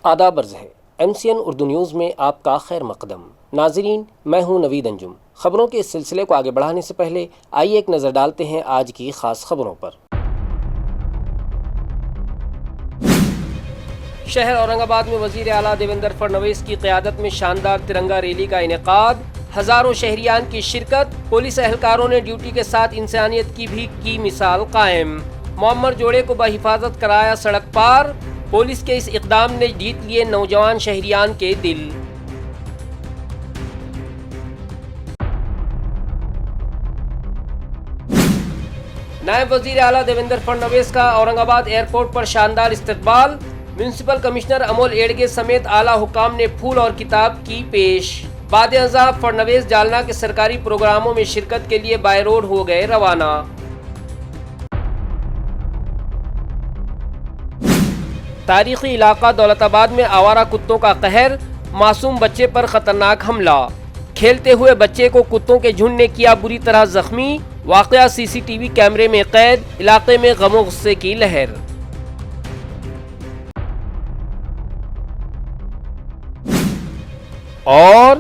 آداب عرض ہے MCN اردو نیوز میں آپ کا خیر مقدم۔ ناظرین، میں ہوں نوید انجم۔ خبروں کے اس سلسلے کو آگے بڑھانے سے پہلے آئیے ایک نظر ڈالتے ہیں آج کی خاص خبروں پر۔ شہر اورنگ آباد میں وزیر اعلیٰ دیویندر فڈنویس کی قیادت میں شاندار ترنگا ریلی کا انعقاد، ہزاروں شہریان کی شرکت، پولیس اہلکاروں نے ڈیوٹی کے ساتھ انسانیت کی بھی کی مثال قائم، معمر جوڑے کو بحفاظت کرایا سڑک پار، پولیس کے اس اقدام نے جیت لیے نوجوان شہریان کے دل۔ نائب وزیر اعلیٰ دیویندر فڈنویس کا اورنگ آباد ایئرپورٹ پر شاندار استقبال، میونسپل کمشنر امول ایڈگے سمیت اعلیٰ حکام نے پھول اور کتاب کی پیش۔ بعد ازاں فڈنویس جالنہ کے سرکاری پروگراموں میں شرکت کے لیے بائی روڈ ہو گئے روانہ۔ تاریخی علاقہ دولت آباد میں آوارہ کتوں کا قہر، معصوم بچے پر خطرناک حملہ، کھیلتے ہوئے بچے کو کتوں کے جھنڈ نے کیا بری طرح زخمی، واقعہ CCTV کیمرے میں قید، علاقے میں غم و غصے کی لہر۔ اور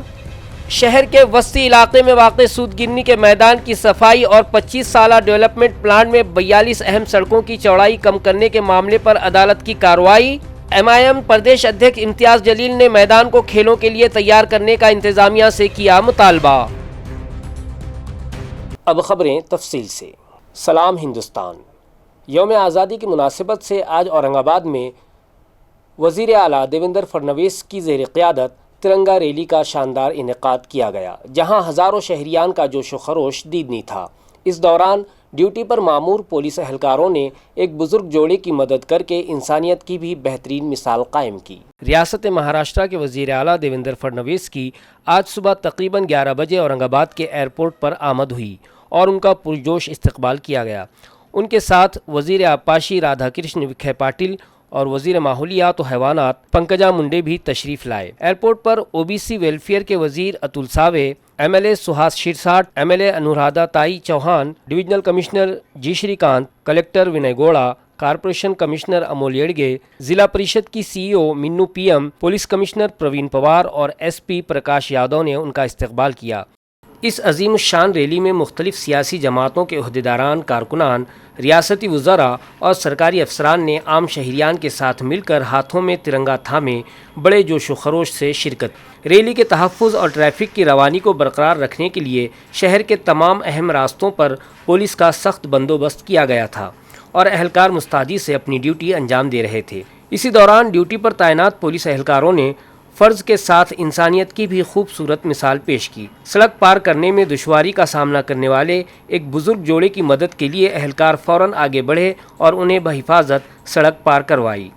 شہر کے وسطی علاقے میں واقع سود گرنی کے میدان کی صفائی اور 25 سالہ ڈیولپمنٹ پلان میں 42 اہم سڑکوں کی چوڑائی کم کرنے کے معاملے پر عدالت کی کارروائی۔ MIM پردیش ادھیکش امتیاز جلیل نے میدان کو کھیلوں کے لیے تیار کرنے کا انتظامیہ سے کیا مطالبہ۔ اب خبریں تفصیل سے۔ سلام ہندوستان۔ یوم آزادی کی مناسبت سے آج اورنگ آباد میں وزیر اعلیٰ دیویندر فڈنویس کی زیر قیادت ترنگا ریلی کا شاندار انعقاد کیا گیا، جہاں ہزاروں شہریان کا جوش و خروش دیدنی تھا۔ اس دوران ڈیوٹی پر مامور پولیس اہلکاروں نے ایک بزرگ جوڑے کی مدد کر کے انسانیت کی بھی بہترین مثال قائم کی۔ ریاست مہاراشٹر کے وزیر اعلیٰ دیویندر فڈنویس کی آج صبح تقریباً 11 بجے اورنگ آباد کے ایئرپورٹ پر آمد ہوئی اور ان کا پرجوش استقبال کیا گیا۔ ان کے ساتھ وزیر آبپاشی رادھا کرشن وکھے پاٹل اور وزیر ماحولیات و حیوانات پنکجا منڈے بھی تشریف لائے۔ ایئرپورٹ پر OBC ویلفیئر کے وزیر اتل ساوے، MLA Suhas شیرساٹ، MLA Anuradha Tai Chavan, divisional commissioner ji Shrikant, collector ونے گوڑا، کارپوریشن کمشنر امول ایڈگے، ضلع پریشد کی CEO Manu PM، police commissioner Parveen Pawar اور SP پرکاش یادو نے ان کا استقبال کیا۔ اس عظیم الشان ریلی میں مختلف سیاسی جماعتوں کے عہدیداران، کارکنان، ریاستی وزراء اور سرکاری افسران نے عام شہریان کے ساتھ مل کر ہاتھوں میں ترنگا تھامے بڑے جوش و خروش سے شرکت۔ ریلی کے تحفظ اور ٹریفک کی روانی کو برقرار رکھنے کے لیے شہر کے تمام اہم راستوں پر پولیس کا سخت بندوبست کیا گیا تھا اور اہلکار مستعدی سے اپنی ڈیوٹی انجام دے رہے تھے۔ اسی دوران ڈیوٹی پر تعینات پولیس اہلکاروں نے فرض کے ساتھ انسانیت کی بھی خوبصورت مثال پیش کی۔ سڑک پار کرنے میں دشواری کا سامنا کرنے والے ایک بزرگ جوڑے کی مدد کے لیے اہلکار فوراً آگے بڑھے اور انہیں بحفاظت سڑک پار کروائی۔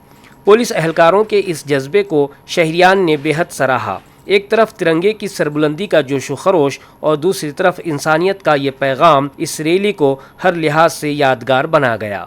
پولیس اہلکاروں کے اس جذبے کو شہریان نے بے حد سراہا۔ ایک طرف ترنگے کی سربلندی کا جوش و خروش اور دوسری طرف انسانیت کا یہ پیغام اس ریلی کو ہر لحاظ سے یادگار بنا گیا۔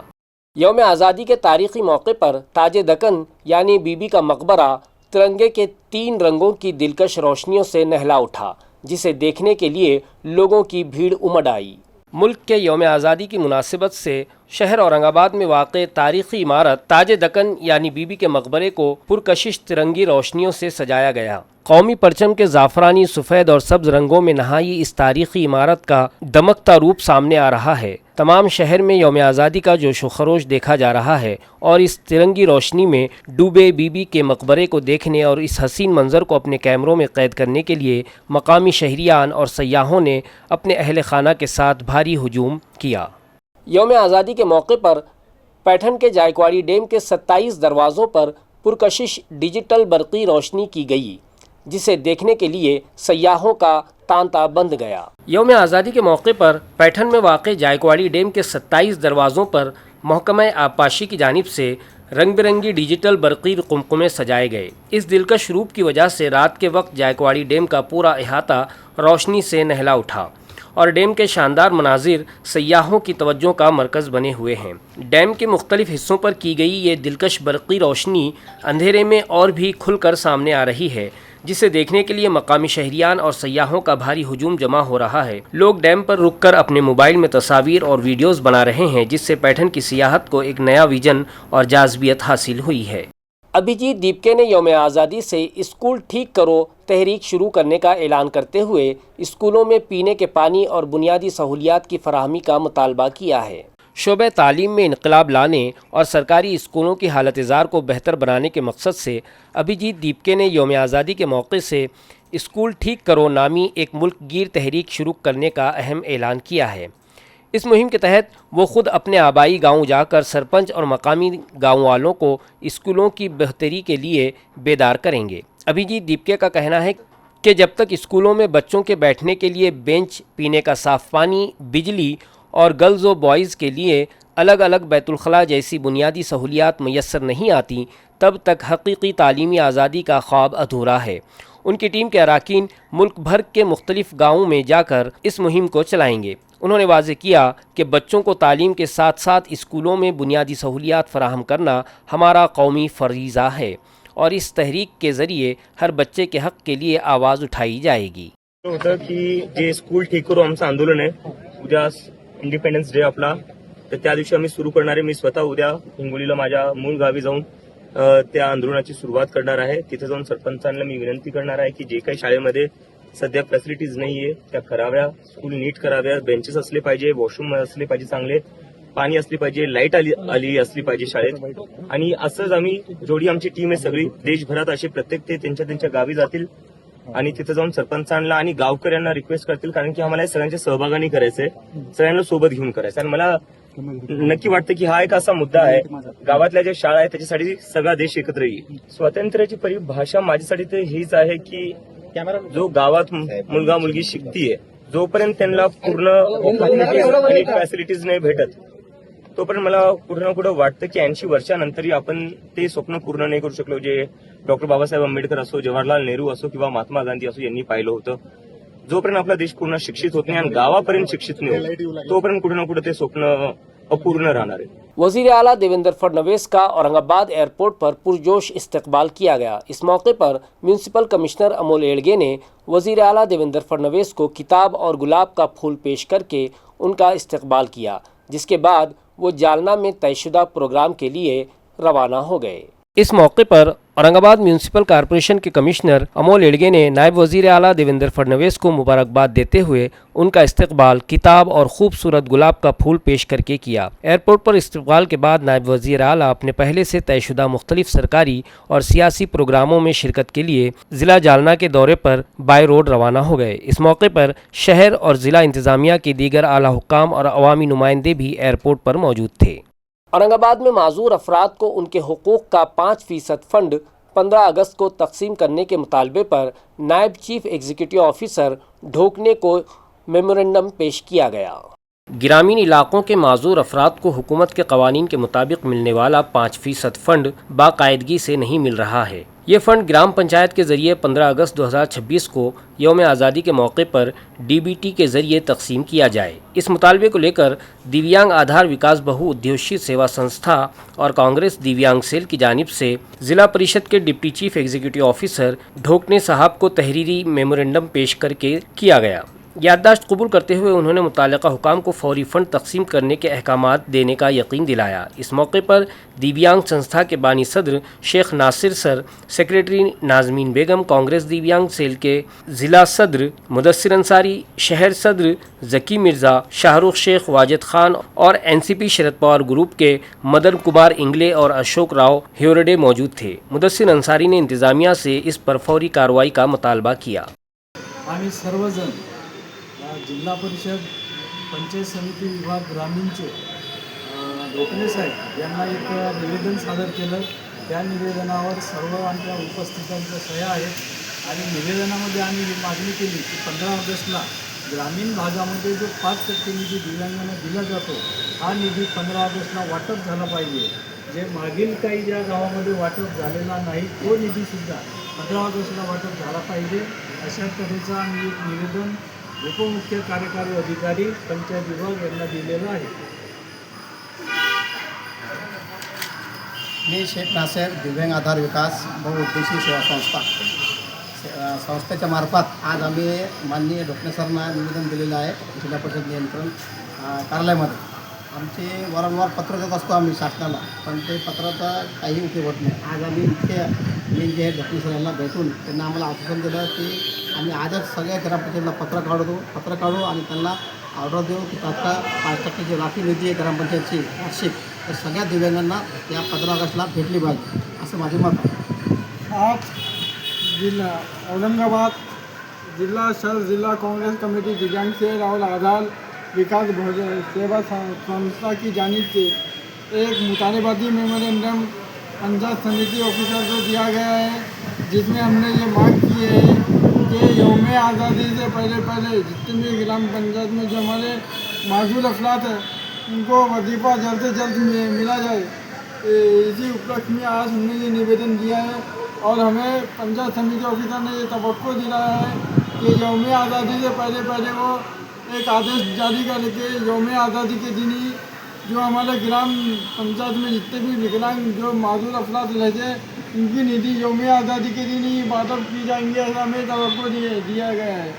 یوم آزادی کے تاریخی موقع پر تاج دکن یعنی بی بی کا مقبرہ ترنگے کے 3 رنگوں کی دلکش روشنیوں سے نہلا اٹھا، جسے دیکھنے کے لیے لوگوں کی بھیڑ امڈ آئی۔ ملک کے یوم آزادی کی مناسبت سے شہر اورنگ آباد میں واقع تاریخی عمارت تاج دکن یعنی بی بی کے مقبرے کو پرکشش ترنگی روشنیوں سے سجایا گیا۔ قومی پرچم کے زعفرانی، سفید اور سبز رنگوں میں نہائی اس تاریخی عمارت کا دمکتا روپ سامنے آ رہا ہے۔ تمام شہر میں یوم آزادی کا جوش و خروش دیکھا جا رہا ہے اور اس ترنگی روشنی میں ڈوبے بی بی کے مقبرے کو دیکھنے اور اس حسین منظر کو اپنے کیمروں میں قید کرنے کے لیے مقامی شہریان اور سیاحوں نے اپنے اہل خانہ کے ساتھ بھاری ہجوم کیا۔ یوم آزادی کے موقع پر پیٹھن کے جائکواڑی ڈیم کے 27 دروازوں پر پرکشش ڈیجیٹل برقی روشنی کی گئی، جسے دیکھنے کے لیے سیاحوں کا تانتا بند گیا۔ یوم آزادی کے موقع پر پیٹھن میں واقع جائکواڑی ڈیم کے 27 دروازوں پر محکمہ آبپاشی کی جانب سے رنگ برنگی ڈیجیٹل برقی قمقمے سجائے گئے۔ اس دلکش روپ کی وجہ سے رات کے وقت جائکواڑی ڈیم کا پورا احاطہ روشنی سے نہلا اٹھا اور ڈیم کے شاندار مناظر سیاحوں کی توجہ کا مرکز بنے ہوئے ہیں۔ ڈیم کے مختلف حصوں پر کی گئی یہ دلکش برقی روشنی اندھیرے میں اور بھی کھل کر سامنے آ رہی ہے، جسے دیکھنے کے لیے مقامی شہریان اور سیاحوں کا بھاری ہجوم جمع ہو رہا ہے۔ لوگ ڈیم پر رک کر اپنے موبائل میں تصاویر اور ویڈیوز بنا رہے ہیں، جس سے پیٹھن کی سیاحت کو ایک نیا ویژن اور جاذبیت حاصل ہوئی ہے۔ अभिजीत दीपके ने यौम आज़ादी से स्कूल ठीक करो तहरीक शुरू करने का ऐलान करते हुए स्कूलों में पीने के पानी और बुनियादी सहूलियात की फराहमी का मुतालबा किया है। शोबे तालीम में इनकलाब लाने और सरकारी स्कूलों की हालत ज़ार को बेहतर बनाने के मकसद से अभिजीत दीपके ने यौम आज़ादी के मौके से स्कूल ठीक करो नामी एक मुल्क गिर तहरीक शुरू करने का अहम ऐलान किया है। इस मुहिम के तहत वो ख़ुद अपने आबाई गांव जाकर सरपंच और मकामी गांव वालों को स्कूलों की बेहतरी के लिए बेदार करेंगे। अभिजीत दीपके का कहना है कि जब तक स्कूलों में बच्चों के बैठने के लिए बेंच, पीने का साफ़ पानी, बिजली और गर्ल्स और बॉयज़ के लिए अलग अलग बैतुलखला जैसी बुनियादी सहूलियात मैसर नहीं आती, तब तक हकीकी तालीमी आज़ादी का ख्वाब अधूरा है। उनकी टीम के अराकीन मुल्क भर के मुख्तलिफ गाँवों में जाकर इस मुहिम को चलाएंगे। उन्होंने वाज़ेह किया कि बच्चों को तालीम के साथ साथ स्कूलों में बुनियादी सहूलियात फराहम करना हमारा कौमी फ़रीज़ा है और इस तहरीक के ज़रिए हर बच्चे के हक़ के लिए आवाज़ उठाई जाएगी। होतं की जे स्कूल ठीक करू आमचं आंदोलन आहे, उद्या इंडिपेंडन्स डे आपला, तर त्या दिवशी आम्ही सुरू करणार आहे। मी स्वतः उद्या हिंगोलीला माझ्या मूळ गावी जाऊन त्या आंदोलनाची सुरुवात करणार आहे। तिथे जाऊन सरपंचांना मी विनंती करणार आहे की जे काही शाळेमध्ये सध्या फॅसिलिटीज नाहीये त्या कराव्या, स्कूल नीट कराव्या, बेंचेस असले पाहिजे, वॉशरूम असले पाहिजे, चांगले पाणी असले पाहिजे, लाईट आली असली पाहिजे शाळेत। आणि असंच आम्ही जेवढी आमची टीम आहे सगळी देशभरात असे प्रत्येक ते त्यांच्या गावी जातील आणि तिथे जाऊन सरपंचांना आणि गावकऱ्यांना रिक्वेस्ट करतील, कारण की आम्हाला सगळ्यांच्या सहभागाने करायचंय, सगळ्यांना सोबत घेऊन करायचं। आणि मला नक्की वाटतं की हा एक असा मुद्दा आहे, गावातल्या ज्या शाळा आहेत त्याच्यासाठी सगळा देश एकत्र येईल। स्वातंत्र्याची परिभाषा माझ्यासाठी तर हीच आहे की जो गावात मुलगा मुलगी शिकतीये, जोपर्यंत त्यांना पूर्ण आणि फॅसिलिटीज नाही भेटत, तोपर्यंत मला कुठं ना कुठं वाटतं की 80 वर्षानंतरही आपण ते स्वप्न पूर्ण नाही करू शकलो, जे डॉक्टर बाबासाहेब आंबेडकर असो, जवाहरलाल नेहरू असो किंवा महात्मा गांधी असो यांनी पाहिलं होतं। जोपर्यंत आपला देश पूर्ण शिक्षित होत नाही आणि गावापर्यंत शिक्षित नाही होत, तोपर्यंत कुठं ना कुठं ते स्वप्न अपूर्ण रहना है। वज़ीर आला देवेंद्र फडणवीस का औरंगाबाद एयरपोर्ट पर पुरजोश इस्तकबाल किया गया। इस मौके पर म्यूनसिपल कमिश्नर अमोल एड़गे ने वज़ीर आला देवेंद्र फडणवीस को किताब और गुलाब का फूल पेश करके उनका इस्तकबाल किया, जिसके बाद वो जालना में तयशुदा प्रोग्राम के लिए रवाना हो गए। इस मौके पर औरंगाबाद म्यूनसिपल कॉरपोरेशन के कमिश्नर अमोल एड़गे ने नायब वज़ीर आला देवेंद्र फडणवीस को मुबारकबाद देते हुए उनका इस्तकबाल किताब और खूबसूरत गुलाब का फूल पेश करके किया। एयरपोर्ट पर इस्तकबाल के बाद नायब वज़ीर आला अपने पहले से तयशुदा मुख्तलिफ सरकारी और सियासी प्रोग्रामों में शिरकत के लिए ज़िला जालना के दौरे पर बाय रोड रवाना हो गए। इस मौके पर शहर और ज़िला इंतज़ामिया के दीगर आला हुक्काम और अवामी नुमाइंदे भी एयरपोर्ट पर मौजूद थे। औरंगाबाद में माजूर अफराद को उनके हुकूक का 5% फंड 15 अगस्त को तकसीम करने के मुतालबे पर नायब चीफ एग्जीक्यूटिव ऑफिसर ढोकने को मेमोरेंडम पेश किया गया। ग्रामीण इलाकों के माजूर अफराद को हुकूमत के कवानीन के मुताबिक मिलने वाला 5% फंड बाकायदगी से नहीं मिल रहा है। ये फ़ंड ग्राम पंचायत के ज़रिए 15 अगस्त 2026 को यौम आज़ादी के मौके पर DBT के ज़रिए तकसीम किया जाए। इस मुतालबे को लेकर दिव्यांग आधार विकास बहुउद्देशीय सेवा संस्था और कांग्रेस दिव्यांग सेल की जानिब से ज़िला परिषद के deputy chief executive officer Dhokne साहब को तहरीरी मेमोरेंडम पेश करके किया गया। याददाश्त कबूल करते हुए उन्होंने मुतालिका हुकाम को फौरी फ़ंड तकसीम करने के अहकामात देने का यकीन दिलाया। इस मौके पर दिव्यांग संस्था के बानी सदर शेख नासिर सर, सेक्रेटरी नाजमीन बेगम, कांग्रेस दिव्यांग सेल के ज़िला सदर मुदस्सिर अंसारी, शहर सदर जकी मिर्ज़ा, शाहरुख शेख, वाजिद खान और NCP शरद पवार ग्रुप के मदन कुमार इंगले और अशोक राव ह्योरडे मौजूद थे। मुदस्सिर अंसारी ने इंतज़ामिया से इस पर फौरी कार्रवाई का मुतालबा किया। आम्ही सर्वजण जिल्हा परिषद पंचायत समिती विभाग ग्रामीणचे ढोकणे साहेब यांना एक निवेदन सादर केलं। त्या निवेदनावर सर्व आमच्या उपस्थितांच्या सह्या आहेत आणि निवेदनामध्ये आम्ही ही मागणी केली की 15 ऑगस्टला ग्रामीण भागामध्ये जो 5% निधी दिव्यांगांना दिला जातो, हा निधी 15 ऑगस्टला वाटप झाला पाहिजे। जे मागील काही ज्या गावामध्ये वाटप झालेला नाही, तो निधीसुद्धा 15 ऑगस्टला वाटप झाला पाहिजे, अशा तऱ्हेचं आम्ही एक निवेदन उपमुख्य कार्यकारी अधिकारी पंचायत विभाग यांना दिलेलं आहे। मी शेख नासिर, दिव्यांग आधार विकास बहुउद्देशीय सेवा संस्थेच्या मार्फत आज आम्ही माननीय ढोकणे सरना निवेदन दिलेलं आहे जिल्हा परिषद नियंत्रण कार्यालयामध्ये। आमचे वारंवार पत्र देत असतो आम्ही शासनाला, पण ते पत्राचा काही उपयोग होत नाही. आज आम्ही इथे मी जे डॉक्टर सर यांना भेटून त्यांना आम्हाला आश्वासन दिलं की आम्ही आजच सगळ्या ग्रामपंचायतीला पत्र काढू आणि त्यांना ऑर्डर देऊ की तात्काळ 5% जी राखीव निधी आहे ग्रामपंचायतची वार्षिक, तर सगळ्या दिव्यांगांना या 15 ऑगस्टला भेटली पाहिजे, असं माझे मत आहे. आज जिला औरंगाबाद जिला कांग्रेस कमेटी दिव्यांग से राहुल आधार विकास सेवा संस्था की जानिब से एक मुतालबाती मेमोरेंडम पंचायत समिति ऑफिसर को दिया गया है, जिसमें हमने ये मांग की है कि यौम आज़ादी से पहले जितने भी ग्राम पंचायत में जो हमारे माजूल अफराद हैं उनको वजीफ़ा जल्द से जल्द मिला जाए. इसी उपलक्ष्य में आज हमने ये निवेदन दिया है और हमें पंचायत समिति ऑफिसर ने ये तवक्को दिलाया है कि यौम आज़ादी से पहले वो एक आदेश जारी करके यौम आज़ादी के दिन ही जो हमारे ग्राम पंचायत में जितने भी विकलांग जो माजूर अफराद रहते हैं उनकी निधि यौम आज़ादी के दिन ही वाटअप की जाएंगे, ऐसा हमें तवक्को दिया गया है.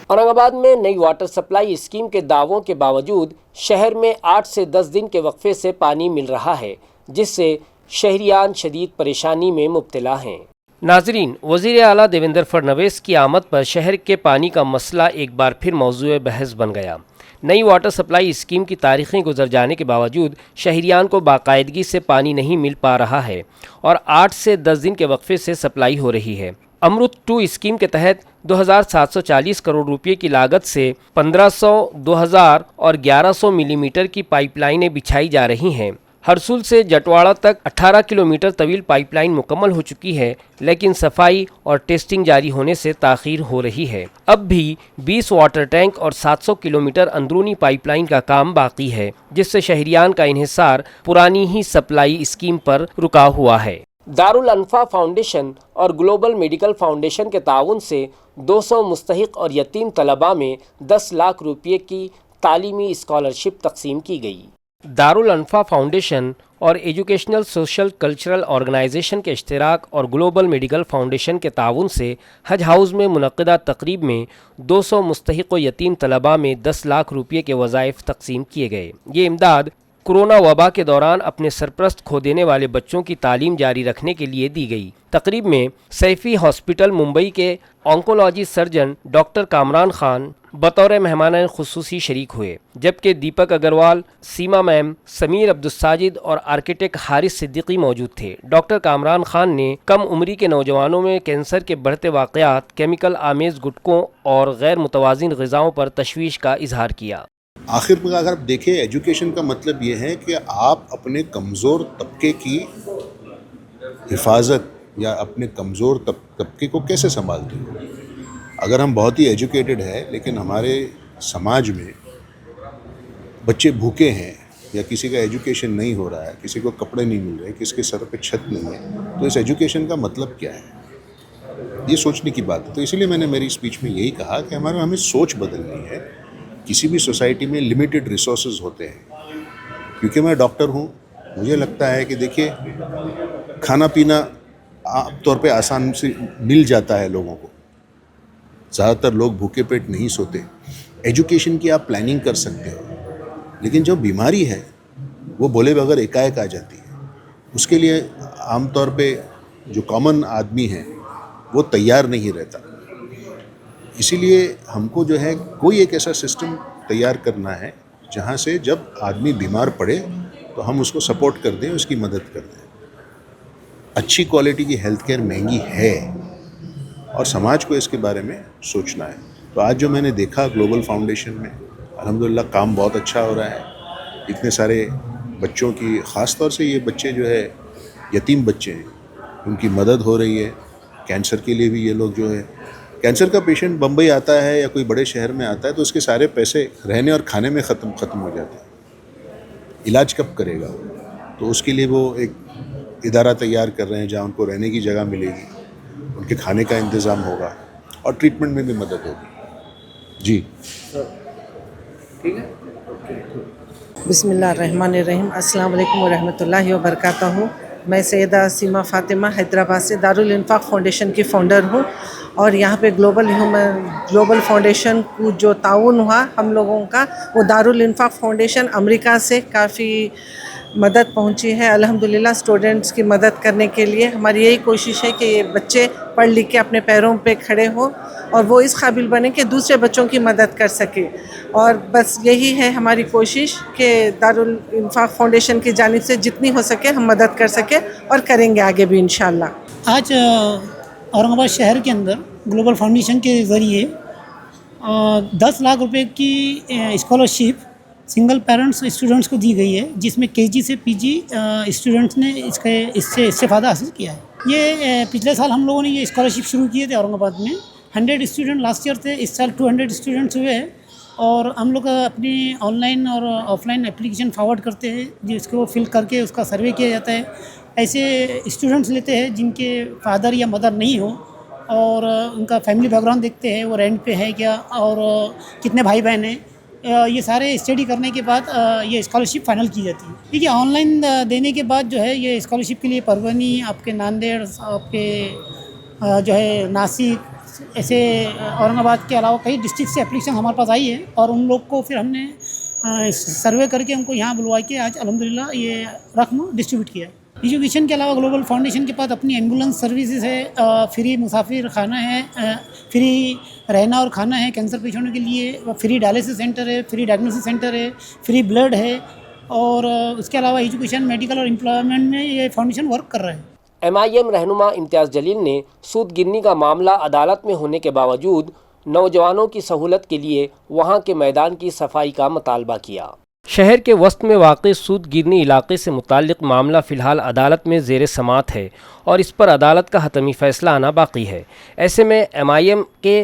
औरंगाबाद में नई वाटर सप्लाई स्कीम के दावों के बावजूद शहर में 8 से 10 दिन के वक्फे से पानी मिल रहा है, जिससे शहरियान शदीद परेशानी में मुब्तला हैं. नाजरीन, वज़ीर आला देवेंद्र फडणवीस की आमद पर शहर के पानी का मसला एक बार फिर मौजूए बहस बन गया. नई वाटर सप्लाई स्कीम की तारीखें गुजर जाने के बावजूद शहरियान को बाकायदगी से पानी नहीं मिल पा रहा है और 8 से 10 दिन के वक्फे से सप्लाई हो रही है. अमृत 2 स्कीम के तहत 2740 करोड़ रुपए की लागत से 1500, 2000 और 1100 मिलीमीटर की पाइपलाइनें बिछाई जा रही हैं. हरसुल से जटवाड़ा तक 18 किलोमीटर तवील पाइपलाइन मुकम्मल हो चुकी है, लेकिन सफाई और टेस्टिंग जारी होने से ताख़ीर हो रही है. अब भी 20 वाटर टैंक और 700 किलोमीटर अंदरूनी पाइपलाइन का काम बाकी है, जिससे शहरियान का इन्हिसार पुरानी ही सप्लाई स्कीम पर रुका हुआ है. दारुल अनफा फाउंडेशन और ग्लोबल मेडिकल फाउंडेशन के ताउन से 200 मुस्तहिक और यतीम तलबा में 10 लाख रुपये की तालीमी स्कॉलरशिप तकसीम की गई. दारुल अनफा फाउंडेशन और एजुकेशनल सोशल कल्चरल ऑर्गेनाइजेशन के इश्तिराक और ग्लोबल मेडिकल फाउंडेशन के ताउन से हज हाउस में मुनक़्क़दा तकरीब में 200 मुस्तहिक व यतीम तलबा में 10 लाख रुपये के वज़ाइफ तकसीम किए गए. ये इमदाद कोरोना वबा के दौरान अपने सरपरस्त खो देने वाले बच्चों की तालीम जारी रखने के लिए दी गई. तकरीब में सैफी हॉस्पिटल मुंबई के oncology surgeon doctor Kamran Khan बतौर मेहमान खुसूसी शरीक हुए, जबकि दीपक अग्रवाल, सीमा मैम, समीर अब्दुस्साजिद और आर्किटेक्ट हारिस सिद्दीकी मौजूद थे. डॉक्टर कामरान खान ने कम उम्री के नौजवानों में कैंसर के बढ़ते वाक़यात, केमिकल आमेज़ गुटकों और गैर मुतवाज़िन ग़िज़ाओं पर तशवीश का इजहार किया. आखिर में अगर आप देखें, एजुकेशन का मतलब ये है कि आप अपने कमज़ोर तबके की हिफाजत या अपने कमज़ोर तबके को कैसे संभालते हो. अगर हम बहुत ही एजुकेटेड है लेकिन हमारे समाज में बच्चे भूखे हैं या किसी का एजुकेशन नहीं हो रहा है, किसी को कपड़े नहीं मिल रहे, किसी के सर पे छत नहीं है, तो इस एजुकेशन का मतलब क्या है, ये सोचने की बात है. तो इसीलिए मैंने मेरी स्पीच में यही कहा कि हमें सोच बदलनी है. किसी भी सोसाइटी में लिमिटेड रिसोर्सेज होते हैं. क्योंकि मैं डॉक्टर हूँ, मुझे लगता है कि देखिए खाना पीना आम तौर पे आसान से मिल जाता है लोगों को. ज़्यादातर लोग भूखे पेट नहीं सोते. एजुकेशन की आप प्लानिंग कर सकते हो, लेकिन जो बीमारी है वो बोले बगैर एकाएक आ जाती है. उसके लिए आमतौर पे जो कॉमन आदमी है वो तैयार नहीं रहता. इसीलिए हमको जो है कोई एक ऐसा सिस्टम तैयार करना है जहाँ से जब आदमी बीमार पड़े तो हम उसको सपोर्ट कर दें, उसकी मदद कर दें. अच्छी क्वालिटी की हेल्थ केयर महंगी है और समाज को इसके बारे में सोचना है. तो आज जो मैंने देखा ग्लोबल फाउंडेशन में, अल्हम्दुलिल्लाह काम बहुत अच्छा हो रहा है. इतने सारे बच्चों की, ख़ास तौर से ये बच्चे जो है यतीम बच्चे हैं, उनकी मदद हो रही है. कैंसर के लिए भी ये लोग जो है, कैंसर का पेशेंट बम्बई आता है या कोई बड़े शहर में आता है तो उसके सारे पैसे रहने और खाने में ख़त्म हो जाते हैं. इलाज कब करेगा? तो उसके लिए वो एक इदारा तैयार कर रहे हैं जहाँ उनको रहने की जगह मिलेगी, उनके खाने का इंतज़ाम होगा और ट्रीटमेंट में भी मदद होगी. जी ठीक है. बिस्मिल्लाहिर्रहमानिर्रहीम. अस्सलाम वालेकुम व रहमतुल्लाहि व बरकातहू. मैं सैयदा सीमा फ़ातिमा हैदराबाद से दारुल इंफाक फाउंडेशन की फ़ाउंडर हूँ और यहाँ पे ग्लोबल फाउंडेशन को जो ताउन हुआ हम लोगों का, वो दारुल इंफाक फाउंडेशन अमेरिका से काफ़ी मदद पहुँची है। अल्हम्दुलिल्लाह स्टूडेंट्स की मदद करने के लिए हमारी यही कोशिश है कि ये बच्चे पढ़ लिख के अपने पैरों पे खड़े हों और वो इस काबिल बने कि दूसरे बच्चों की मदद कर सके। और बस यही है हमारी कोशिश कि दारुल इंफाक फाउंडेशन की जानिब से जितनी हो सके हम मदद कर सके और करेंगे आगे भी इंशाल्लाह। आज औरंगाबाद शहर के अंदर ग्लोबल फाउंडेशन के ज़रिए 10 लाख रुपए की स्कॉलरशिप सिंगल पेरेंट्स स्टूडेंट्स को दी गई है, जिसमें केजी से पीजी स्टूडेंट्स ने इससे फ़ायदा हासिल किया है। ये पिछले साल हम लोगों ने ये स्कॉलरशिप शुरू किए थे औरंगाबाद में। 100 स्टूडेंट लास्ट ईयर थे, इस साल 200 स्टूडेंट्स हुए हैं और हम लोग अपनी ऑनलाइन और ऑफलाइन एप्लीकेशन फॉरवर्ड करते हैं, जिसको फिल करके उसका सर्वे किया जाता है। ऐसे स्टूडेंट्स लेते हैं जिनके फादर या मदर नहीं हो और उनका फैमिली बैकग्राउंड देखते हैं, वो रेंट पे है क्या और कितने भाई बहन हैं। ये सारे स्टडी करने के बाद ये स्कॉलरशिप फाइनल की जाती है। देखिए ऑनलाइन देने के बाद जो है ये स्कॉलरशिप के लिए परभनी, आपके नांदेड़, आपके जो है नासिक, ऐसे औरंगाबाद के अलावा कई डिस्ट्रिक्ट से एप्लीकेशन हमारे पास आई है और उन लोग को फिर हमने सर्वे करके उनको यहाँ बुलवा के आज अल्हम्दुलिल्लाह ये रकम डिस्ट्रीब्यूट किया है। एजुकेशन के अलावा ग्लोबल फाउंडेशन के पास अपनी एम्बुलेंस सर्विसेज है, फ्री मुसाफिर खाना है, फ्री रहना और खाना है कैंसर पेशेंटों के लिए, फ्री डायलिसिस सेंटर है, फ्री डायग्नोसिस सेंटर है, फ्री ब्लड है और उसके अलावा एजुकेशन, मेडिकल और एम्प्लॉयमेंट में ये फाउंडेशन वर्क कर रहा है। MIM रहनुमा इम्तियाज़ जलील ने सूद गिरनी का मामला अदालत में होने के बावजूद नौजवानों की सहूलत के लिए वहां के मैदान की सफाई का मुतालबा किया। शहर के वस्त में वाक़ सूद गिरनी इलाके से मुताल्लिक़ मामला फ़िलहाल अदालत में ज़ेर समात है और इस पर अदालत का हतमी फ़ैसला आना बाकी है। ऐसे में MIM के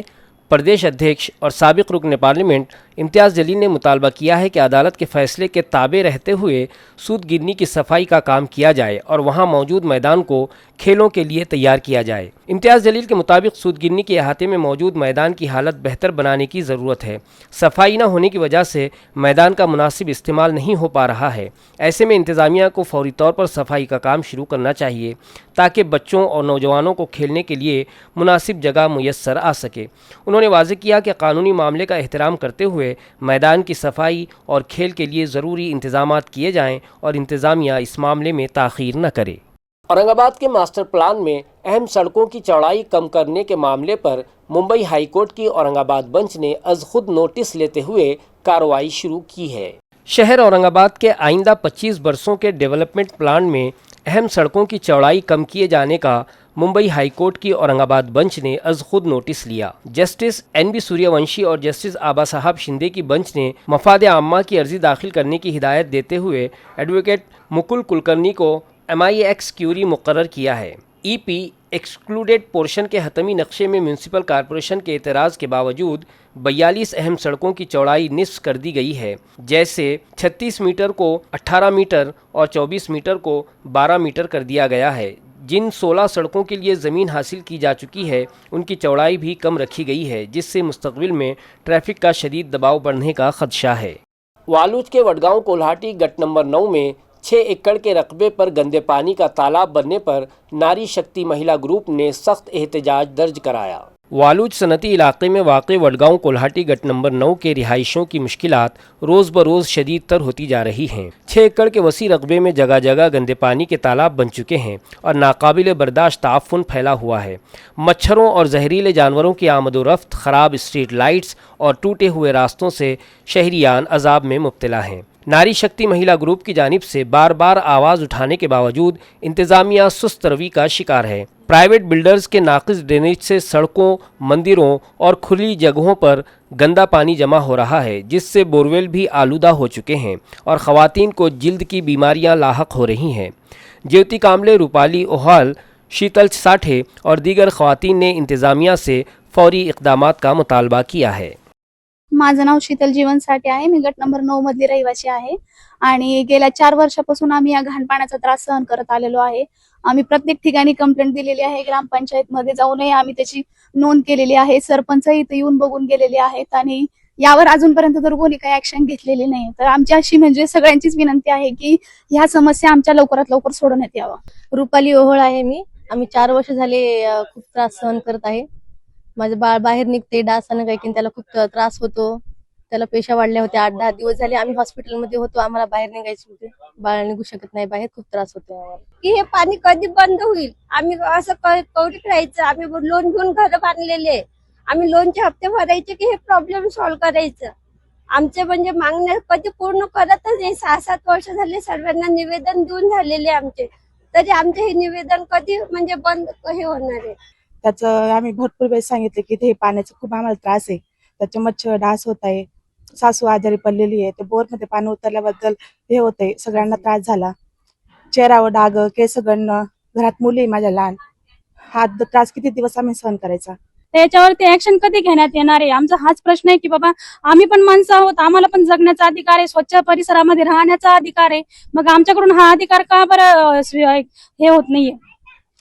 प्रदेश अध्यक्ष और साबिक़ रुकन पार्लियामेंट इम्तियाज़ जलील ने मुतालबा किया है कि अदालत के फ़ैसले के ताबे रहते हुए सूद गिरनी की सफाई का काम किया जाए और वहां मौजूद मैदान को खेलों के लिए तैयार किया जाए। इम्तियाज़ जलील के मुताबिक सूद गिरनी के अहाते में मौजूद मैदान की हालत बेहतर बनाने की ज़रूरत है। सफाई न होने की वजह से मैदान का मुनासिब इस्तेमाल नहीं हो पा रहा है। ऐसे में इंतज़ामिया को फौरी तौर पर सफाई का काम शुरू करना चाहिए ताकि बच्चों और नौजवानों को खेलने के लिए मुनासिब जगह मुयस्सर आ सके। उन्होंने वाज़ेह किया कि कानूनी मामले का एहतराम करते हुए मैदान की सफाई और खेल के लिए ज़रूरी इंतज़ामात किए जाएँ और इंतज़ामिया इस मामले में ताख़ीर न करे। औरंगाबाद के मास्टर प्लान में अहम सड़कों की चौड़ाई कम करने के मामले पर मुंबई हाई कोर्ट की औरंगाबाद बेंच ने अज खुद नोटिस लेते हुए कार्रवाई शुरू की है। शहर औरंगाबाद के आइंदा 25 बरसों के डेवलपमेंट प्लान में अहम सड़कों की चौड़ाई कम किए जाने का मुंबई हाई कोर्ट की औरंगाबाद बेंच ने अज खुद नोटिस लिया। जस्टिस NB सूर्यवंशी और जस्टिस आबा साहब शिंदे की बेंच ने मफाद आम्मा की अर्जी दाखिल करने की हिदायत देते हुए एडवोकेट मुकुल कुलकर्णी को MIX क्यूरी मुकर्रर किया है। EP एक्सक्लूडेड पोर्शन के हतमी नक्शे में म्यूनसिपल कॉरपोरेशन के एतराज़ के बावजूद 42 अहम सड़कों की चौड़ाई निस्फ कर दी गई है, जैसे 36 मीटर को 18 मीटर और 24 मीटर को 12 मीटर कर दिया गया है। जिन 16 सड़कों के लिए ज़मीन हासिल की जा चुकी है उनकी चौड़ाई भी कम रखी गई है, जिससे मुस्तक़बिल में ट्रैफिक का शदीद दबाव बढ़ने का खदशा है। वालूज के वडगांव कोल्हाटी गट नंबर 9 में 6 एकड़ के रकबे पर गंदे पानी का तालाब बनने पर नारी शक्ति महिला ग्रुप ने सख्त एहतजाज दर्ज कराया। वालूज सनती इलाके में वाक़े वडगांव कोल्हाटी गट नंबर 9 के रिहाइशों की मुश्किलात रोज़ बरोज़ शदीद तर होती जा रही हैं। 6 एकड़ के वसी रकबे में जगह जगह गंदे पानी के तालाब बन चुके हैं और नाकाबिल बर्दाश्त ताफ़ुन फैला हुआ है। मच्छरों और जहरीले जानवरों की आमदोरफ्त, ख़राब स्ट्रीट लाइट्स और टूटे हुए रास्तों से शहरियान अजाब में मुब्तला हैं। नारी शक्ति महिला ग्रुप की जानिब से बार बार आवाज़ उठाने के बावजूद इंतज़ामिया सुस्त रवि का शिकार है। प्राइवेट बिल्डर्स के नाक़िस ड्रेनेज से सड़कों, मंदिरों और खुली जगहों पर गंदा पानी जमा हो रहा है, जिससे बोरवेल भी आलूदा हो चुके हैं और ख़वातीन को जिल्द की बीमारियां लाहक हो रही हैं। ज्योति कामले, रूपाली ओहाल, शीतल साठे और दीगर ख़वातीन ने इंतज़ामिया से फौरी इक़दामात का मुतालबा किया है। माझं नाव शीतल जीवन साठे आहे। मी गट नंबर 9 मधली रहिवासी आहे आणि गेल्या 4 वर्षापासून आम्ही या घाण पाण्याचा त्रास सहन करत आलेलो आहे। आम्ही प्रत्येक ठिकाणी कंप्लेंट दिलेली आहे, ग्रामपंचायत मध्ये जाऊनही आम्ही त्याची नोंद केलेली आहे, सरपंच इथे येऊन बघून गेलेले आहेत आणि यावर अजूनपर्यंत तर कोणी काही ऍक्शन घेतलेली नाही. तर आमची अशी म्हणजे सगळ्यांचीच विनंती आहे की ह्या समस्या आमच्या लवकरात लवकर सोडवण्यात यावा. रुपाली ओहोळ आहे मी. आम्ही 4 वर्ष झाले खूप त्रास सहन करत आहे. माझं बाळ बाहेर निघते डासानं काही की त्याला खूप त्रास होतो. त्याला पेशा वाढल्या होत्या. 8-10 दिवस झाले आम्ही हॉस्पिटलमध्ये होतो. आम्हाला बाहेर निघायचे होते. बाळ निघू शकत नाही बाहेर. खूप त्रास होतो आम्हाला. की हे पाणी कधी बंद होईल. आम्ही असं कवटीत राहायचं. आम्ही लोन घेऊन घर बांधलेले. आम्ही लोनचे हप्ते भरायचे की हे प्रॉब्लेम सॉल्व्ह करायचं. आमचे म्हणजे मागण्या कधी पूर्ण करतच नाही. 6-7 वर्ष झाले सर्वांना निवेदन देऊन झालेले आमचे. तरी आमचे हे निवेदन कधी म्हणजे बंद हे होणार आहे. त्याचं आम्ही भरपूर वेळेस सांगितले की ते पाण्याचा खूप आम्हाला त्रास आहे. त्याचे मच्छर डास होत आहे. सासू आजारी पडलेली आहे. ते बोरमध्ये पाणी उतरल्याबद्दल हे होतंय. सगळ्यांना त्रास झाला. चेहऱ्यावर डाग, केस गळणं, घरात मुली आहे माझ्या लहान. हा त्रास किती दिवस आम्ही सहन करायचा. त्याच्यावरती ऍक्शन कधी घेण्यात येणार आहे. आमचा हाच प्रश्न आहे की बाबा आम्ही पण माणसं आहोत. आम्हाला पण जगण्याचा अधिकार आहे. स्वच्छ परिसरामध्ये राहण्याचा अधिकार आहे. मग आमच्याकडून हा अधिकार का बरं हे होत नाहीये.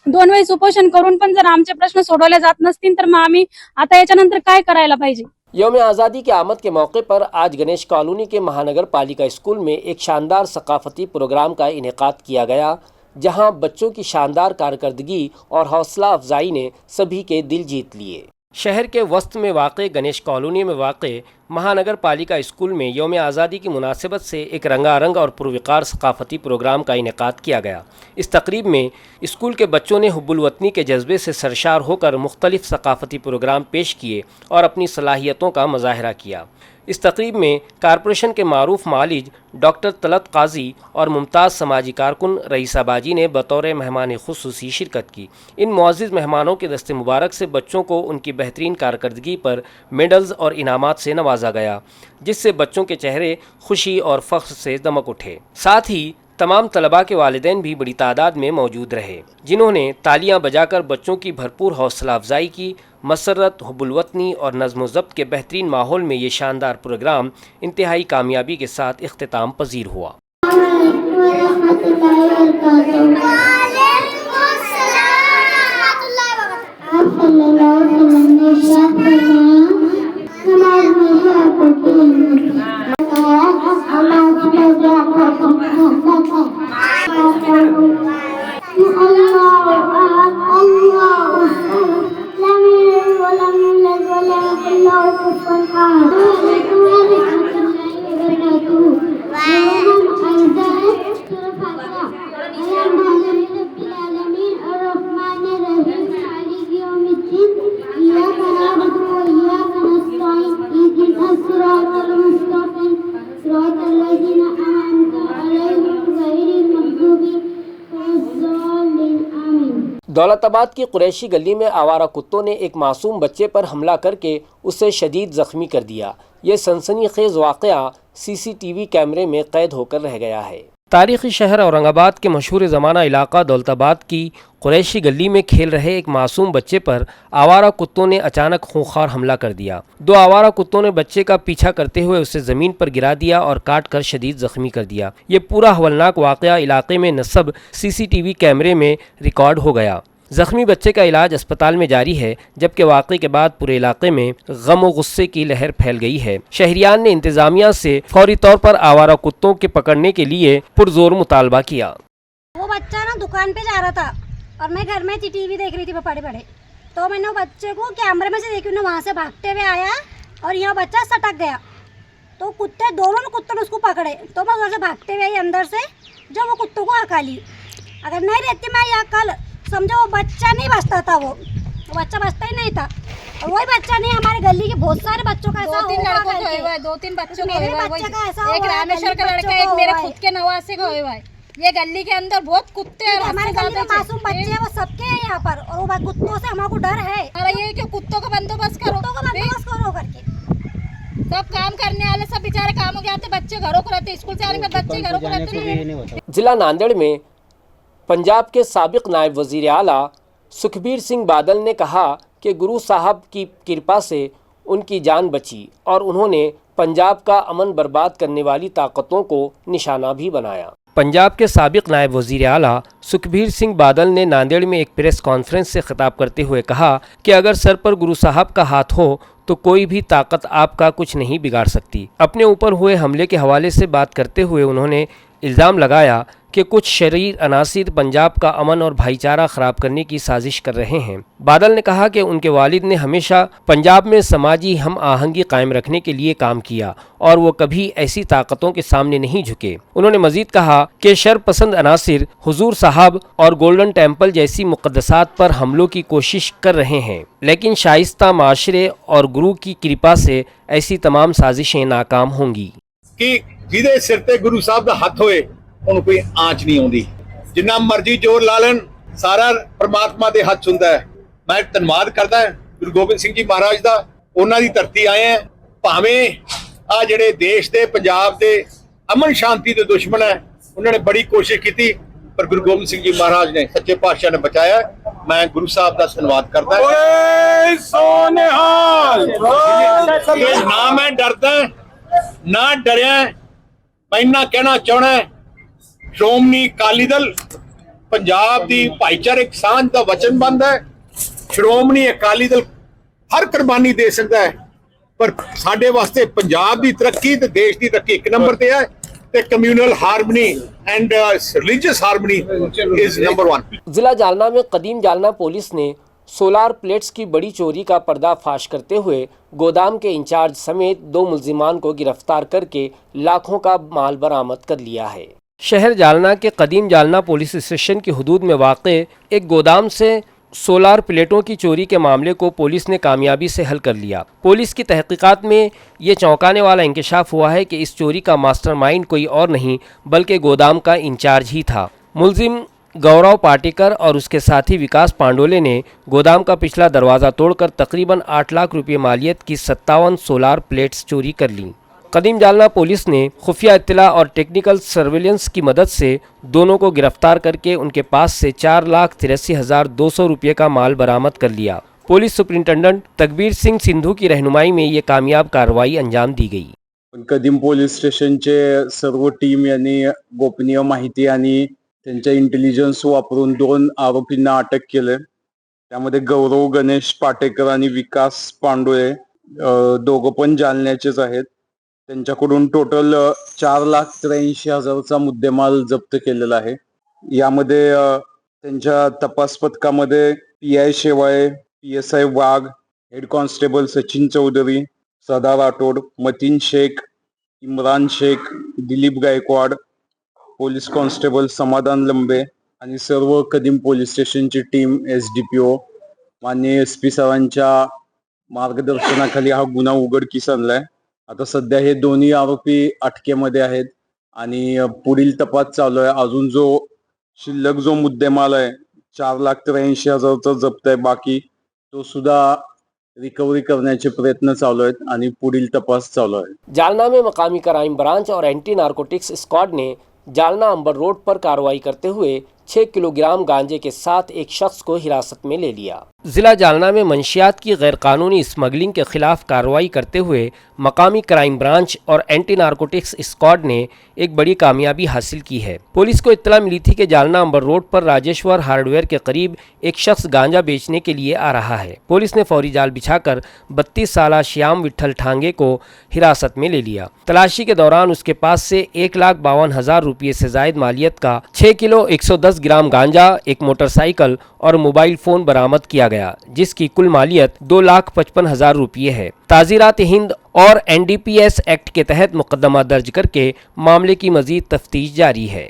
2 वेळेस उपोषण करून पण जर आमचे प्रश्न सोडवले जात नसतील तर मग आम्ही आता याच्यानंतर काय करायला पाहिजे. यौम आज़ादी की आमद के मौके पर आज गणेश कॉलोनी के महानगर पालिका स्कूल में एक शानदार सकाफती प्रोग्राम का इनेकाद किया गया, जहां बच्चों की शानदार कारकर्दगी और हौसला अफजाई ने सभी के दिल जीत लिए। शहर के वस्त में वाक़े गणेश कॉलोनी में वाक़े महानगर पालिका स्कूल में यौम आज़ादी की मुनासिबत से एक रंगारंग और पुरवकार सकाफती प्रोग्राम का इनेकाद किया गया। इस तकरीब में स्कूल के बच्चों ने हुब्बुल वतनी के जज्बे से सरशार होकर मुख्तलिफ सकाफती प्रोग्राम पेश किए और अपनी सलाहियतों का मुजाहरा किया। इस तकरीब में कारपोरेशन के मारूफ मालिज डॉक्टर तलत काजी और मुमताज़ समाजी कारकुन रईसा बाजी ने बतौर मेहमान खुसूसी शिरकत की। इन मुअज़्ज़िज़ मेहमानों के दस्ते मुबारक से बच्चों को उनकी बेहतरीन कारकर्दगी पर मेडल्स और इनामात से नवाजा गया, जिससे बच्चों के चेहरे खुशी और फ़ख्र से दमक उठे। साथ ही तमाम तलबा के वालिदैन भी बड़ी तादाद में मौजूद रहे, जिन्होंने तालियां बजाकर बच्चों की भरपूर हौसला अफजाई की। मसरत, हुब्बुल वतनी और नज़्म ज़ब्त के बेहतरीन माहौल में ये शानदार प्रोग्राम इंतहाई कामयाबी के साथ इख्तिताम पजीर हुआ। दौलताबाद की कुरैशी गली में आवारा कुत्तों ने एक मासूम बच्चे पर हमला करके उसे शदीद ज़ख्मी कर दिया। ये सनसनीखेज़ वाक़या CCTV कैमरे में कैद होकर रह गया है। तारीख़ी शहर औरंगाबाद के मशहूर ज़माना इलाका दौलताबाद की कुरैशी गली में खेल रहे एक मासूम बच्चे पर आवारा कुत्तों ने अचानक खूंखार हमला कर दिया। 2 आवारा कुत्तों ने बच्चे का पीछा करते हुए उसे ज़मीन पर गिरा दिया और काट कर शदीद ज़ख्मी कर दिया। ये पूरा हवलनाक वाक़या इलाके में नस्ब CCTV कैमरे में रिकॉर्ड हो गया। ज़ख्मी बच्चे का इलाज अस्पताल में जारी है, जबकि वाक़े के बाद पूरे इलाके में गम व गुस्से की लहर फैल गई है। शहरियान ने इंतज़ामिया से फौरी तौर पर आवारा कुत्तों के पकड़ने के लिए पुरजोर मुतालबा किया। वो बच्चा ना दुकान पे जा रहा था और मैं घर में टीवी देख रही थी पड़े तो मैंने वो बच्चे को कैमरे में से देखी, वहाँ से भागते हुए आया और यहाँ बच्चा सटक गया। तो दोनों कुत्तों ने उसको पकड़े तो मैं उधर से भागते हुए आई अंदर से, जब वो कुत्तों को हका ली। अगर नहीं रहती मैं यहाँ कल समझो वो बच्चा नहीं बचता था, वो बच्चा बचता ही नहीं था। और वही बच्चा नहीं, हमारे गली के बहुत सारे बच्चों का ऐसा 2-3 लड़कों को हुआ है, 2-3 बच्चों को हुआ है। एक रामेश्वर का लड़का, एक मेरे खुद के नवासे का हुआ है। ये गली के अंदर बहुत कुत्ते हैं। हमारे गली में मासूम बच्चे हैं, वो सबके हैं यहाँ पर, और वो कुत्तों से हमको डर है। ये कि कुत्तों का बंदोबस्त करो करके सब काम करने वाले सब बेचारे कामों के आते, बच्चे घरों को रहते, स्कूल से आने में बच्चे घरों को रहते। जिला नांदेड़ में पंजाब के साबिक नायब वज़ीर आला सुखबीर सिंह बादल ने कहा कि गुरु साहब की कृपा से उनकी जान बची और उन्होंने पंजाब का अमन बर्बाद करने वाली ताकतों को निशाना भी बनाया। पंजाब के साबिक नायब वज़ीर आला सुखबीर सिंह बादल ने नांदेड़ में एक प्रेस कॉन्फ्रेंस से खिताब करते हुए कहा कि अगर सर पर गुरु साहब का हाथ हो तो कोई भी ताकत आपका कुछ नहीं बिगाड़ सकती। अपने ऊपर हुए हमले के हवाले से बात करते हुए उन्होंने इल्ज़ाम लगाया कि कुछ शरीर अनासिर पंजाब का अमन और भाईचारा ख़राब करने की साजिश कर रहे हैं। बादल ने कहा कि उनके वालिद ने हमेशा पंजाब में समाजी हम आहंगी कायम रखने के लिए काम किया और वो कभी ऐसी ताकतों के सामने नहीं झुके। उन्होंने मजीद कहा कि शरपसंद अनासिर हुजूर साहब और गोल्डन टेम्पल जैसी मुक़द्दसात पर हमलों की कोशिश कर रहे हैं, लेकिन शाइस्ता माशरे और गुरु की कृपा से ऐसी तमाम साजिशें नाकाम होंगी। कि ਜਿਹਦੇ ਸਿਰ ਤੇ ਗੁਰੂ ਸਾਹਿਬ ਦਾ ਹੱਥ ਹੋਏ ਉਹਨੂੰ ਕੋਈ ਆਂਚ ਨਹੀਂ ਆਉਂਦੀ। ਜਿੰਨਾ ਮਰਜ਼ੀ ਜ਼ੋਰ ਲਾ ਲੈਣ ਸਾਰਾ ਪ੍ਰਮਾਤਮਾ ਦੇ ਹੱਥ ਹੁੰਦਾ ਹੈ। ਮੈਂ ਧੰਨਵਾਦ ਕਰਦਾ ਗੁਰੂ ਗੋਬਿੰਦ ਸਿੰਘ ਜੀ ਮਹਾਰਾਜ ਦਾ, ਉਹਨਾਂ ਦੀ ਧਰਤੀ ਆਏ ਆ। ਭਾਵੇਂ ਆ ਜਿਹੜੇ ਦੇਸ਼ ਦੇ ਪੰਜਾਬ ਦੇ ਅਮਨ ਸ਼ਾਂਤੀ ਦੇ ਦੁਸ਼ਮਣ ਹੈ, ਉਹਨਾਂ ਨੇ ਬੜੀ ਕੋਸ਼ਿਸ਼ ਕੀਤੀ ਪਰ ਗੁਰੂ ਗੋਬਿੰਦ ਸਿੰਘ ਜੀ ਮਹਾਰਾਜ ਨੇ ਸੱਚੇ ਪਾਤਸ਼ਾਹ ਨੇ ਬਚਾਇਆ। ਮੈਂ ਗੁਰੂ ਸਾਹਿਬ ਦਾ ਧੰਨਵਾਦ ਕਰਦਾ। ਓਏ ਸੋਨਿਹਾਲ ਨਾ ਮੈਂ ਡਰਦਾ ਨਾ ਡਰਿਆ। ਮੈਂ ਇੰਨਾ ਕਹਿਣਾ ਚਾਹਣਾ ਸ਼੍ਰੋਮਣੀ ਅਕਾਲੀ ਦਲ ਪੰਜਾਬ ਦੀ ਭਾਈਚਾਰਕ ਸਾਂਝ ਦਾ ਵਚਨਬੰਦ ਹੈ। ਸ਼੍ਰੋਮਣੀ ਅਕਾਲੀ ਦਲ ਹਰ ਕੁਰਬਾਨੀ ਦੇ ਸਕਦਾ ਹੈ ਪਰ ਸਾਡੇ ਵਾਸਤੇ ਪੰਜਾਬ ਦੀ ਤਰੱਕੀ ਤੇ ਦੇਸ਼ ਦੀ ਤਰੱਕੀ ਇੱਕ ਨੰਬਰ ਤੇ ਹੈ ਤੇ communal harmony and religious harmony is number 1। जिला जालना में कदीम जालना पुलिस ने सोलार प्लेट्स की बड़ी चोरी का पर्दाफाश करते हुए गोदाम के इंचार्ज समेत 2 मुलजिमान को गिरफ्तार करके लाखों का माल बरामद कर लिया है। शहर जालना के कदीम जालना पुलिस स्टेशन की हदूद में वाक़े एक गोदाम से सोलार प्लेटों की चोरी के मामले को पुलिस ने कामयाबी से हल कर लिया। पुलिस की तहकीकात में ये चौंकाने वाला इंकशाफ हुआ है कि इस चोरी का मास्टरमाइंड कोई और नहीं बल्कि गोदाम का इंचार्ज ही था। मुलजिम गौरव पाटेकर और उसके साथी विकास पांडोले ने गोदाम का पिछला दरवाज़ा तोड़कर तकरीबन 8 लाख रुपये मालियत की 57 सोलार प्लेट्स चोरी कर लीं। कदीम जालना पुलिस ने खुफिया इत्तला और टेक्निकल सर्वेलेंस की मदद से दोनों को गिरफ्तार करके उनके पास से 4,83,200 रुपये का माल बरामद कर लिया। पुलिस सुपरिंटेंडेंट तकबीर सिंह सिंधू की रहनुमाई में ये कामयाब कार्रवाई अंजाम दी गई। कदीम पोलीस स्टेशनचे सर्व टीम यांनी गोपनीय माहिती आणि त्यांच्या इंटेलिजन्स वापरून 2 आरोपींना अटक केले। त्यामध्ये गौरव गणेश पाटेकर आणि विकास पांडोळे दोघं पण जालन्याचेच आहेत। त्यांच्याकडून टोटल 4,83,000चा मुद्देमाल जप्त केलेला आहे। यामध्ये त्यांच्या तपास पथकामध्ये PI शेवाळे, PSI वाघ, हेड कॉन्स्टेबल सचिन चौधरी, सदा राठोड, मतीन शेख, इम्रान शेख, दिलीप गायकवाड, पोलीस कॉन्स्टेबल समाधान लंबे आणि सर्व कदीम पोलीस स्टेशनची टीम SDPO माननीय SP सरांच्या मार्गदर्शनाखाली हा गुन्हा उघडकीस आणलाय। आता सध्या हे दोन्ही आरोपी अटकेमध्ये आहेत आणि पुढील तपास चालू आहे। अजून जो शिल्लक जो मुद्देमाल आहे 4,83,000चा जप्त आहे, बाकी तो सुद्धा रिकवरी करण्याचे प्रयत्न चालू आहेत आणि पुढील तपास चालू आहे। जालना में मकामी क्राइम ब्रांच और एंटी नारकोटिक्स स्क्वाड ने जालना अंबर रोड पर कार्रवाई करते हुए 6 किलोग्राम गांजे के साथ एक शख्स को हिरासत में ले लिया। ज़िला जालना में मंशियात की गैरकानूनी स्मगलिंग के खिलाफ कार्रवाई करते हुए मकामी क्राइम ब्रांच और एंटी नारकोटिक्स स्क्वाड ने एक बड़ी कामयाबी हासिल की है। पुलिस को इत्तला मिली थी कि जालना अंबर रोड पर राजेश्वर हार्डवेयर के करीब एक शख्स गांजा बेचने के लिए आ रहा है। पुलिस ने फौरी जाल बिछाकर 32 साला श्याम विट्ठल ठांगे को हिरासत में ले लिया। तलाशी के दौरान उसके पास से 1,52,000 रुपये से जायद मालियत का 6 किलो 110 ग्राम गांजा, एक मोटरसाइकिल और मोबाइल फ़ोन बरामद किया गया, जिसकी कुल मालियत 2,55,000 रुपये है। ताज़ीरात हिंद और NDPS एक्ट के तहत मुकदमा दर्ज करके मामले की मजीद तफ्तीश जारी है।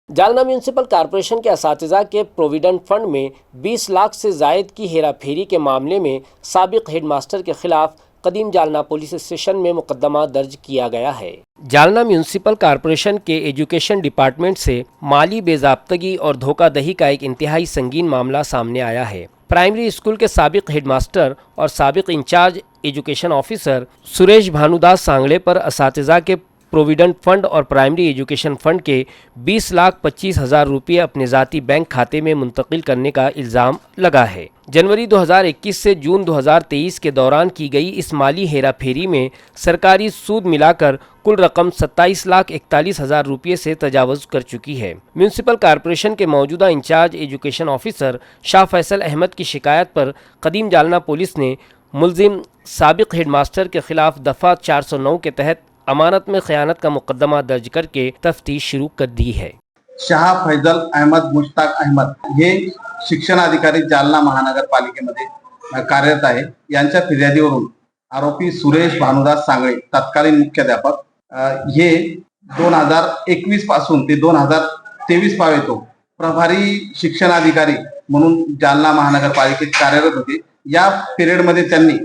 जालना म्यूनसिपल कॉरपोरेशन के असातिज़ा के प्रोविडेंट फंड में 20 लाख से जायद की हेरा फेरी के मामले में साबिक हेडमास्टर के खिलाफ कदीम जालना पुलिस स्टेशन में मुकदमा दर्ज किया गया है। जालना म्यूनसिपल कॉरपोरेशन के एजुकेशन डिपार्टमेंट से माली बेज़ाब्तगी और धोखाधड़ी का एक इंतहाई संगीन मामला सामने आया है। प्राइमरी स्कूल के साबिक हेडमास्टर और साबिक incharge education officer Suresh Bhanudas Sangade पर असातिज़ा के प्रोविडेंट फंड और प्राइमरी एजुकेशन फंड के 20,25,000 रुपये अपने ज़ाती बैंक खाते में मुंतकिल करने का इल्ज़ाम लगा है। जनवरी 2021 से जून 2023 के दौरान की गई इस माली हेरा फेरी में सरकारी सूद मिलाकर कुल रकम 27,41,000 रुपये से तजावज़ कर चुकी है। म्यूनसिपल कॉरपोरेशन के मौजूदा incharge education officer Shah Faisal Ahmad की शिकायत पर कदीम जालना पुलिस ने मुलजिम साबिक हेडमास्टर के खिलाफ दफ़ा 409 के तहत अमानत में खयानत का मुकदमा दर्ज करके तफ्तीश शुरू कर दी है। शाह फैजल अहमद मुश्ताक अहमद हे शिक्षणाधिकारी जालना महानगरपालिकेमध्ये कार्यरत आहे। यांच्या फिर्यादीवरून आरोपी सुरेश भानुदास सांगळे तत्कालीन मुख्याध्यापक हे 2021 पासून ते 2023 पावेतो प्रभारी शिक्षणाधिकारी म्हणून जालना महानगरपालिकेत कार्यरत होते। या पिरियडमध्ये त्यांनी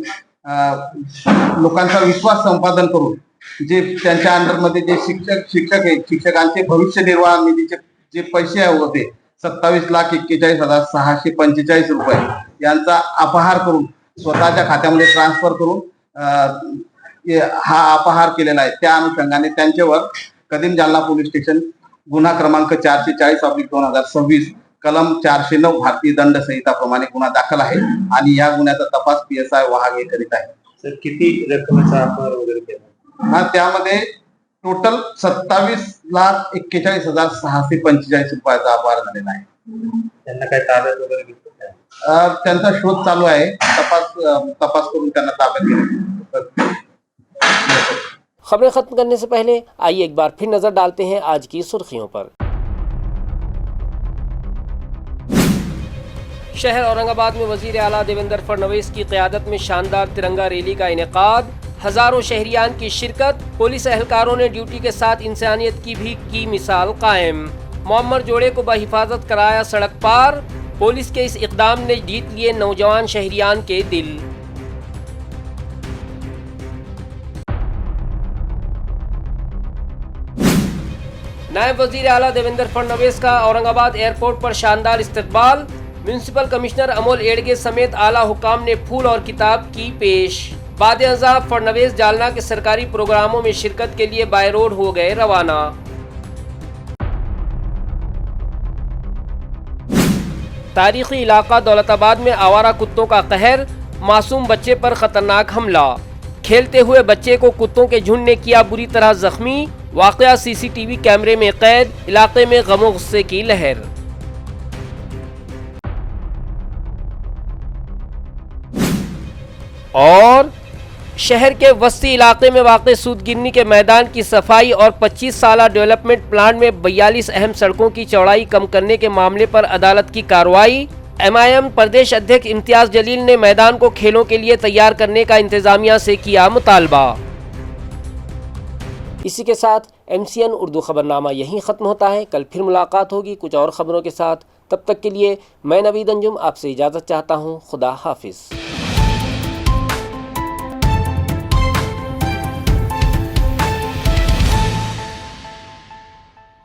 लोकांचा विश्वास संपादन करून जे त्यांच्या अंडरमध्ये जे शिक्षक आहेत शिक्षकांचे भविष्य निर्वाह निधीचे जे पैसे होते 27,41,645 रुपये यांचा अपहार करून स्वतःच्या खात्यामध्ये ट्रान्सफर करून हा अपहार केलेला आहे। त्या अनुषंगाने त्यांच्यावर कदीम जालना पोलीस स्टेशन गुन्हा क्रमांक 440/2026 कलम 409 भारतीय दंड संहिता प्रमाणे गुन्हा दाखल आहे आणि या गुन्ह्याचा तपास PSI वहागे करीत आहे। सर किती रकमेचा अपहार वगैरे केला? हा त्यामध्ये टोटल 27,41,645 रुपयाचा अपहार झालेला आहे। त्यांना काय ताब्यात वगैरे घेतलं? त्यांचा शोध चालू आहे। तपास करून त्यांना ताब्यात घेण्यात। खबरें खत्म करने से पहले आइए एक बार फिर नजर डालते हैं आज की सुर्खियों पर। शहर औरंगाबाद में वजीर आला देवेंद्र फडणवीस की क़यादत में शानदार तिरंगा रैली का इनेकाद, हजारों शहरियान की शिरकत, पुलिस एहलकारों ने ड्यूटी के साथ इंसानियत की भी की मिसाल कायम। मोहम्मद जोड़े को बहिफाजत कराया सड़क पार, पुलिस के इस इक़दाम ने जीत लिए नौजवान शहरियान के दिल। नायब वजीर आला देवेंद्र फडणवीस का औरंगाबाद एयरपोर्ट पर शानदार इस्तकबाल, म्यूनसिपल कमिश्नर अमोल एडगे समेत आला हुकाम ने फूल और किताब की पेश। बाद अज़ा फडणवीस जालना के सरकारी प्रोग्रामों में शिरकत के लिए बाय रोड हो गए रवाना। तारीखी इलाका दौलताबाद में आवारा कुत्तों का कहर, मासूम बच्चे पर खतरनाक हमला, खेलते हुए बच्चे को कुत्तों के झुंड ने किया बुरी तरह जख्मी, वाक़या CCTV कैमरे में कैद, इलाके में गमो गुस्से की लहर। और शहर के वस्ती इलाके में वाक़े सूदगिरनी के मैदान की सफाई और 25 साला डेवलपमेंट प्लान में 42 अहम सड़कों की चौड़ाई कम करने के मामले पर अदालत की कार्रवाई। MIM प्रदेश अध्यक्ष इम्तियाज जलील ने मैदान को खेलों के लिए तैयार करने का इंतजामिया से किया मुतालबा। इसी के साथ MCN उर्दू खबरनामा यहीं ख़त्म होता है। कल फिर मुलाकात होगी कुछ और ख़बरों के साथ। तब तक के लिए मैं नवीद अंजुम आपसे इजाज़त चाहता हूँ। खुदा हाफिज़।